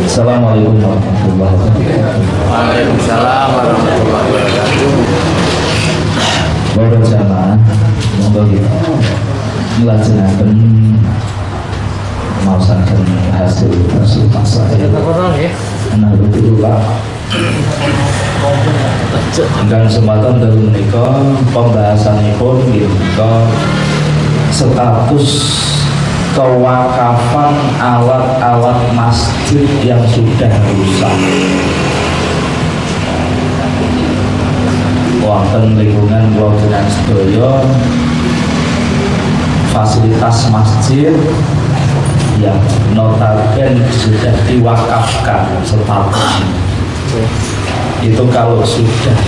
Assalamualaikum warahmatullahi wabarakatuh. Waalaikumsalam warahmatullahi wabarakatuh. Bapak jamaah, monggo kita melaksanakan mausakan hasil saya. Nah, betullah. Dengan kesempatan dari menikah pembahasanipun menika status kewakafan alat-alat masjid yang sudah rusak. Wonten lingkungan Wonten sedaya fasilitas masjid yang notabene sudah diwakafkan statusnya. Itu kalau sudah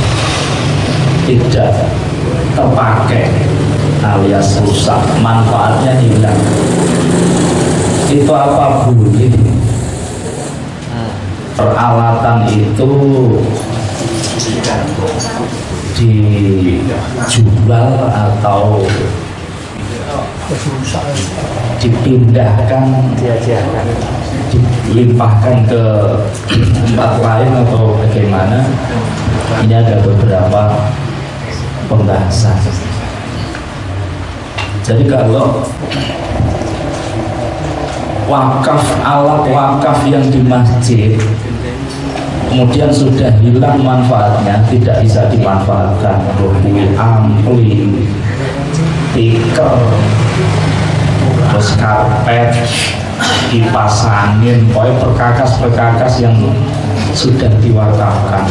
tidak terpakai alias rusak, manfaatnya hilang, itu apa boleh peralatan itu dijual atau dipindahkan, dilimpahkan ke tempat lain atau bagaimana? Ini ada beberapa pembahasan. Jadi kalau wakaf, alat wakaf yang di masjid kemudian sudah hilang manfaatnya, tidak bisa dimanfaatkan, ampli, tikar, terus karpet dipasangin, pokoknya perkakas-perkakas yang sudah diwakafkan.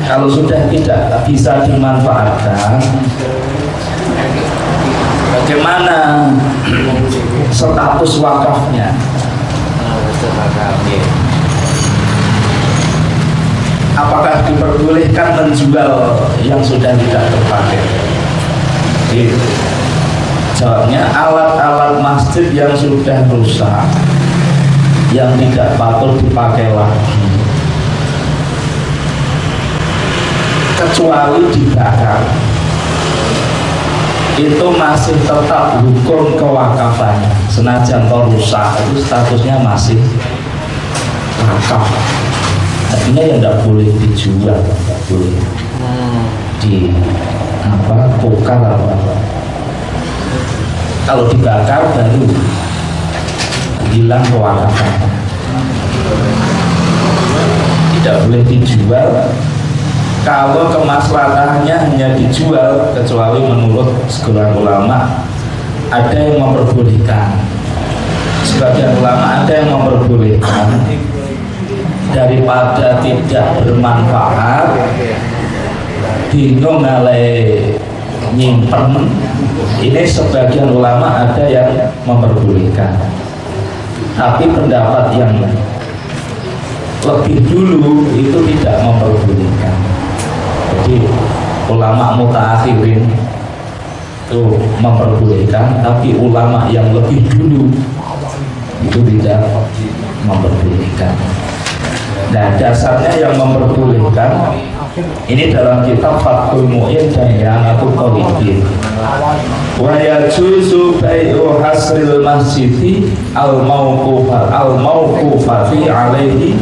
Kalau sudah tidak bisa dimanfaatkan, bagaimana status wakafnya? Apakah diperbolehkan menjual yang sudah tidak terpakai? Jawabnya, alat-alat masjid yang sudah rusak, yang tidak patut dipakai lagi, kecuali dibakar, itu masih tetap hukum kewakafannya. Senajan toh rusak, itu statusnya masih wakaf. Artinya yang tidak boleh dijual, tidak boleh di tukar apa. Kalau dibakar baru hilang kewakafannya. Tidak boleh dijual. Kalau kemaslahatannya hanya dijual, kecuali menurut segelintir ulama ada yang memperbolehkan, sebagian ulama ada yang memperbolehkan, daripada tidak bermanfaat bingung ngalai nyimpen. Ini sebagian ulama ada yang memperbolehkan, tapi pendapat yang lebih dulu itu tidak memperbolehkan. Jadi ulama mutaakhirin itu memperbolehkan, tapi ulama yang lebih dulu itu tidak memperbolehkan. Nah, dasarnya yang memperbolehkan ini dalam kitab Fathul Mu'in dan Yanatul Tawhid. Wa yajuzu bai'u hasril masjidi al-mawqufati alaihi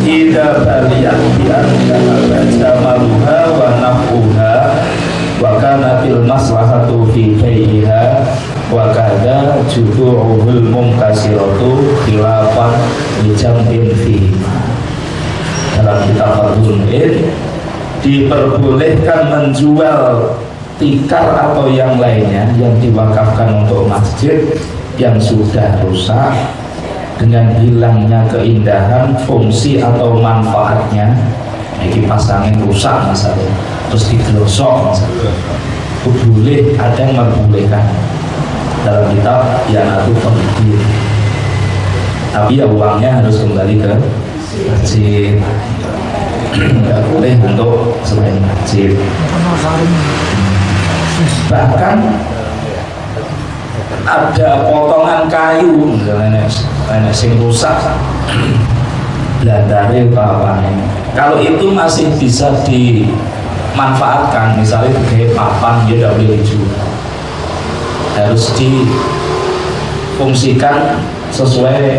idza baliyat bi anna jamaluha wa naf'uha wa kana fil maslahatu fi bai'iha wa kada judu'uhul mumkasiratu khilafan li jam'in fi. Dalam kitab Fathul Mu'in diperbolehkan menjual tikar atau yang lainnya yang diwakafkan untuk masjid yang sudah rusak dengan hilangnya keindahan, fungsi atau manfaatnya. Ini pasangin rusak misalnya, terus digelosok misalnya, itu boleh, ada yang membolehkan dalam kitab Yanatul Tawhid. Tapi ya uangnya harus kembali ke masjid, nggak boleh untuk selain masjid. Bahkan ada potongan kayu misalnya sing rusak blandare apa ini, kalau itu masih bisa dimanfaatkan, misalnya sebagai papan, dia tidak boleh dijual, harus difungsikan sesuai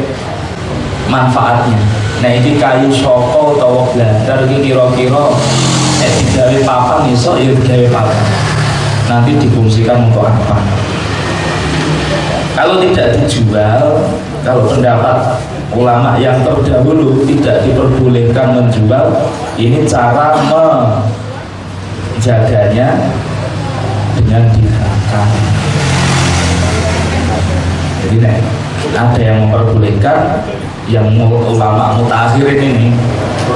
manfaatnya. Nah ini kayu soko atau bladar ini kira-kira digawe papan iso ya digawe papan. Nanti difungsikan untuk apa? Kalau tidak dijual, kalau pendapat ulama yang terdahulu tidak diperbolehkan menjual, ini cara menjaganya dengan dibakar. Jadi ada yang memperbolehkan, yang ulama mutakhirin ini,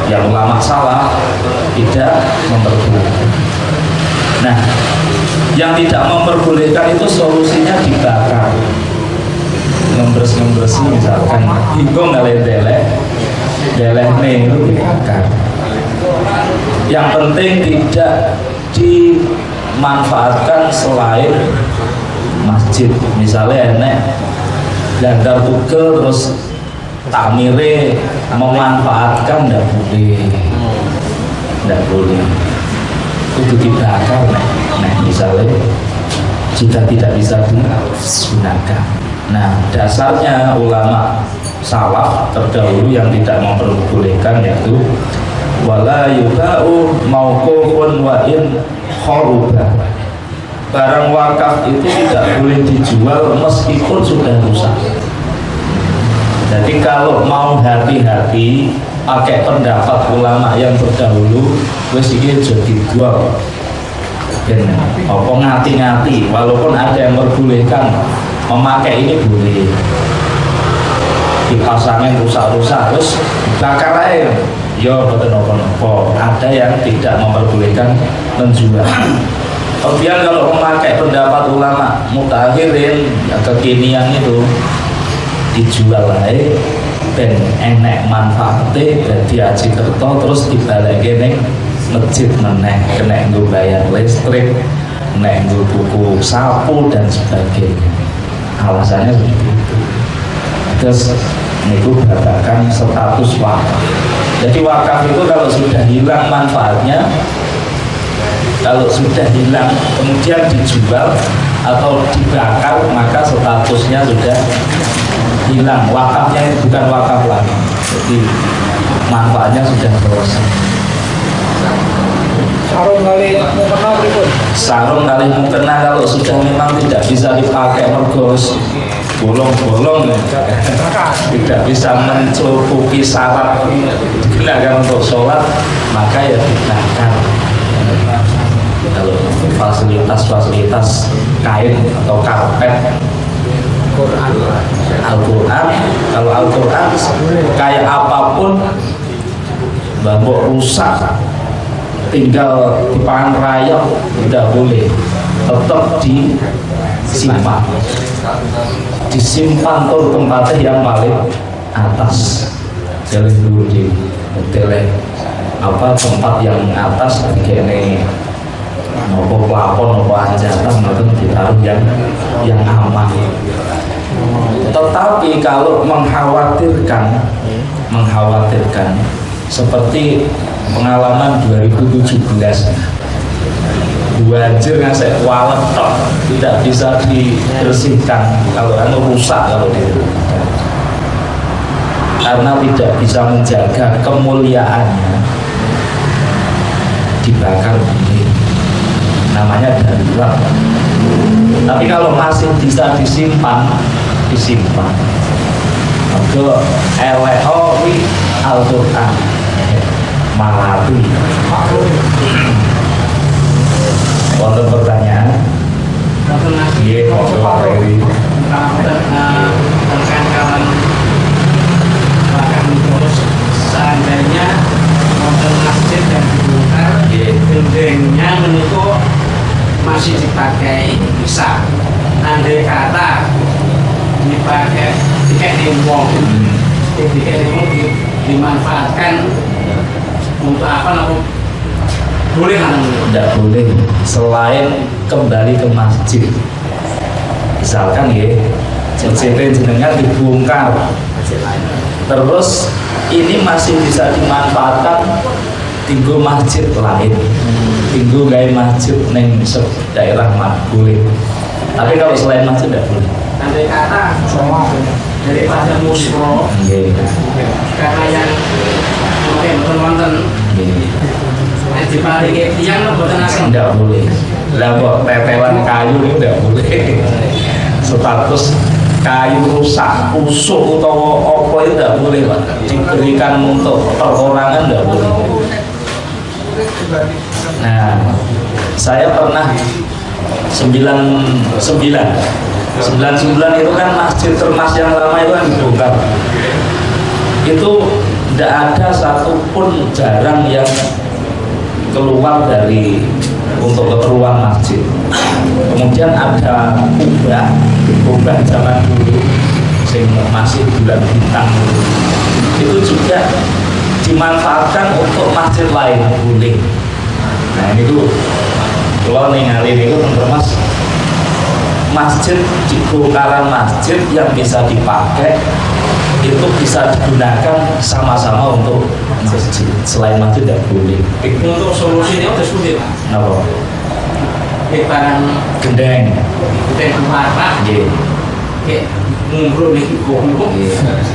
yang ulama salah tidak memperbolehkan. Nah, yang tidak memperbolehkan itu solusinya dibakar, ngembresi misalkan, hingga ngeleleh nih itu dibakar. Yang penting tidak dimanfaatkan selain masjid. Misalnya enek gandar tugel terus takmire memanfaatkan, tidak boleh itu dibakar. Nah misalnya sudah tidak bisa digunakan. Nah dasarnya ulama salaf terdahulu yang tidak memperbolehkan yaitu wala yuba'u mauqufun wa in kharuba. Barang wakaf itu tidak boleh dijual meskipun sudah rusak. Jadi kalau mau hati-hati pakai pendapat ulama yang terdahulu, wis iki aja dijual. Apa ngati-ngati, walaupun ada yang memperbolehkan memakai ini boleh. Dipasangin rusak-rusak terus bakar aja. Ya betul nopo. Ada yang tidak memperbolehkan menjual. Kemudian kalau memakai pendapat ulama mutakhirin ya kekinian itu dijual aja ben enek manfaatnya dadi aji kerto terus dibalik ning masjid meneh kena nggo bayar listrik, kena nggo tuku sapu dan sebagainya. Alasannya seperti itu. Terus itu babakan status wakaf. Jadi wakaf itu kalau sudah hilang manfaatnya, kalau sudah hilang kemudian dijual atau dibakar, maka statusnya sudah hilang. Wakafnya itu bukan wakaf lagi, jadi manfaatnya sudah selesai. Sarung kali mukena berikut. Sarung kali mukena kalau sudah memang tidak bisa dipakai mergos bolong-bolong tidak bisa mencukupi syarat digunakan untuk sholat, maka ya dibakar. Kalau fasilitas kain atau karpet Al-Quran, kalau Al-Quran kayak apapun mbok rusak tinggal dipangan rayap tidak boleh, tetap disimpan tuh tempatnya yang paling atas, jalan dulu di hotel tempat yang atas kayak ini nopo plafon, nopo anjatan, nopo ditaruh yang aman. Tetapi kalau mengkhawatirkan seperti pengalaman 2017 banjir ngasih walet tok tidak bisa dibersihkan, kalau rusak kalau karena tidak bisa menjaga kemuliaannya, dibakar namanya darurat. Tapi kalau masih bisa disimpan ke LEO Al-Quran malati. Wonten pertanyaan? Iya, Pak Ferry. Terkait bahkan terus seandainya model masjid yang dibongkar, dindingnya menurut masih dipakai bisa. Andai kata dipakai tiket dimanfaatkan untuk apa? Boleh kan? Tidak boleh selain kembali ke masjid. Misalkan ya, masjid jenengan dibongkar, terus ini masih bisa dimanfaatkan tinggu masjid lain, tinggu gaya masjid neng daerah mana boleh. Tapi kalau selain masjid tidak boleh. andai kata daripada musro Nggih. karena yang mungkin wonten diparingi tiyang mboten asem. Tidak boleh. Lah kok tetelan kayu itu tidak boleh. Status kayu rusak, usuk atau apa itu tidak boleh, Pak. Diberikan untuk perorangan tidak boleh. Nah, saya pernah 99 itu kan Masjid Termas yang lama itu kan dibongkar. Itu tidak ada satupun jarang yang keluar dari untuk keperluan masjid. Kemudian ada kubah zaman dulu sing masih bulan bintang itu juga dimanfaatkan untuk masjid lain boleh. Nah ini tuh kalau ningali itu Termas masjid di bongkaran masjid yang bisa dipakai itu bisa digunakan sama-sama untuk masjid. Selain masjid tidak boleh. Untuk solusinya udah sulit, Pak. Kenapa? Barang Gendeng. keluar, Pak. Nggih. Kayak ngumpul nih gombong.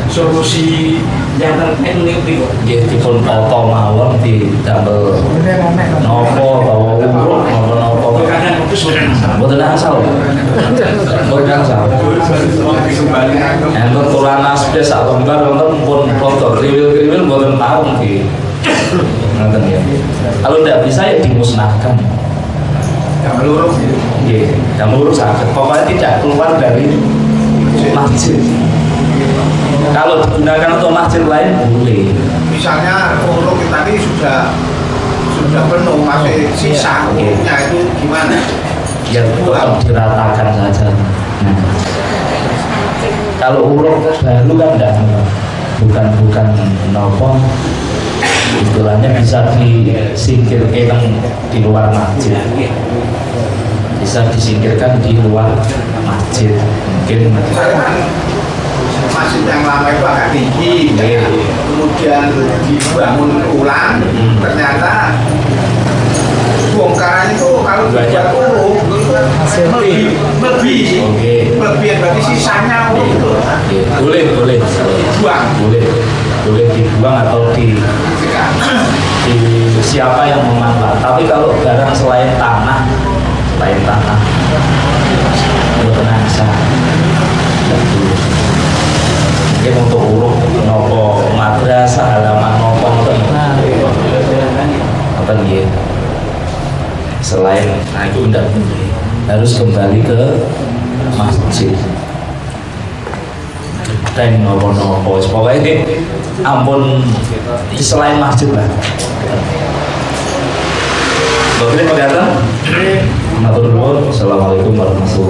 Solusi yang terbaik nih kok. Nggih dipun tata mawon didamel napa bawa urut napa-napa. Kadang itu sudah Mboten asal. Mboten asal. Enten turanas wis sak lembar wonten pun foto kriwil-kriwil mboten tahu nggih. Ngoten ya. Kalau tidak bisa ya dimusnahkan. Nggih, yang lurus saja. Pokoknya tidak keluar dari masjid. Kalau digunakan untuk masjid lain boleh. Misalnya uruk tadi sudah penuh, masih sisa uruknya itu gimana? Ya tetap diratakan saja. Nah, kalau uruk baru kan enggak, bukan nopo, istilahnya bisa disingkirkan di luar masjid, bisa disingkirkan di luar masjid. Mungkin Masjid yang lama itu agak tinggi, kemudian dibangun ulang, ternyata bongkaran itu kalau dibuat uruk lebih berarti sisanya itu boleh buang. boleh dibuang atau di siapa yang memanfaat. Tapi kalau barang selain tanah itu bisa. Mungkin untuk uruk nopo madrasah halaman nopo apa nih? Selain itu tidak boleh, harus kembali ke masjid. Dan nopo pokoknya ini ampun selain masjid lah. Boleh pengajian? Matur nuwun. Assalamualaikum warahmatullahi wabarakatuh.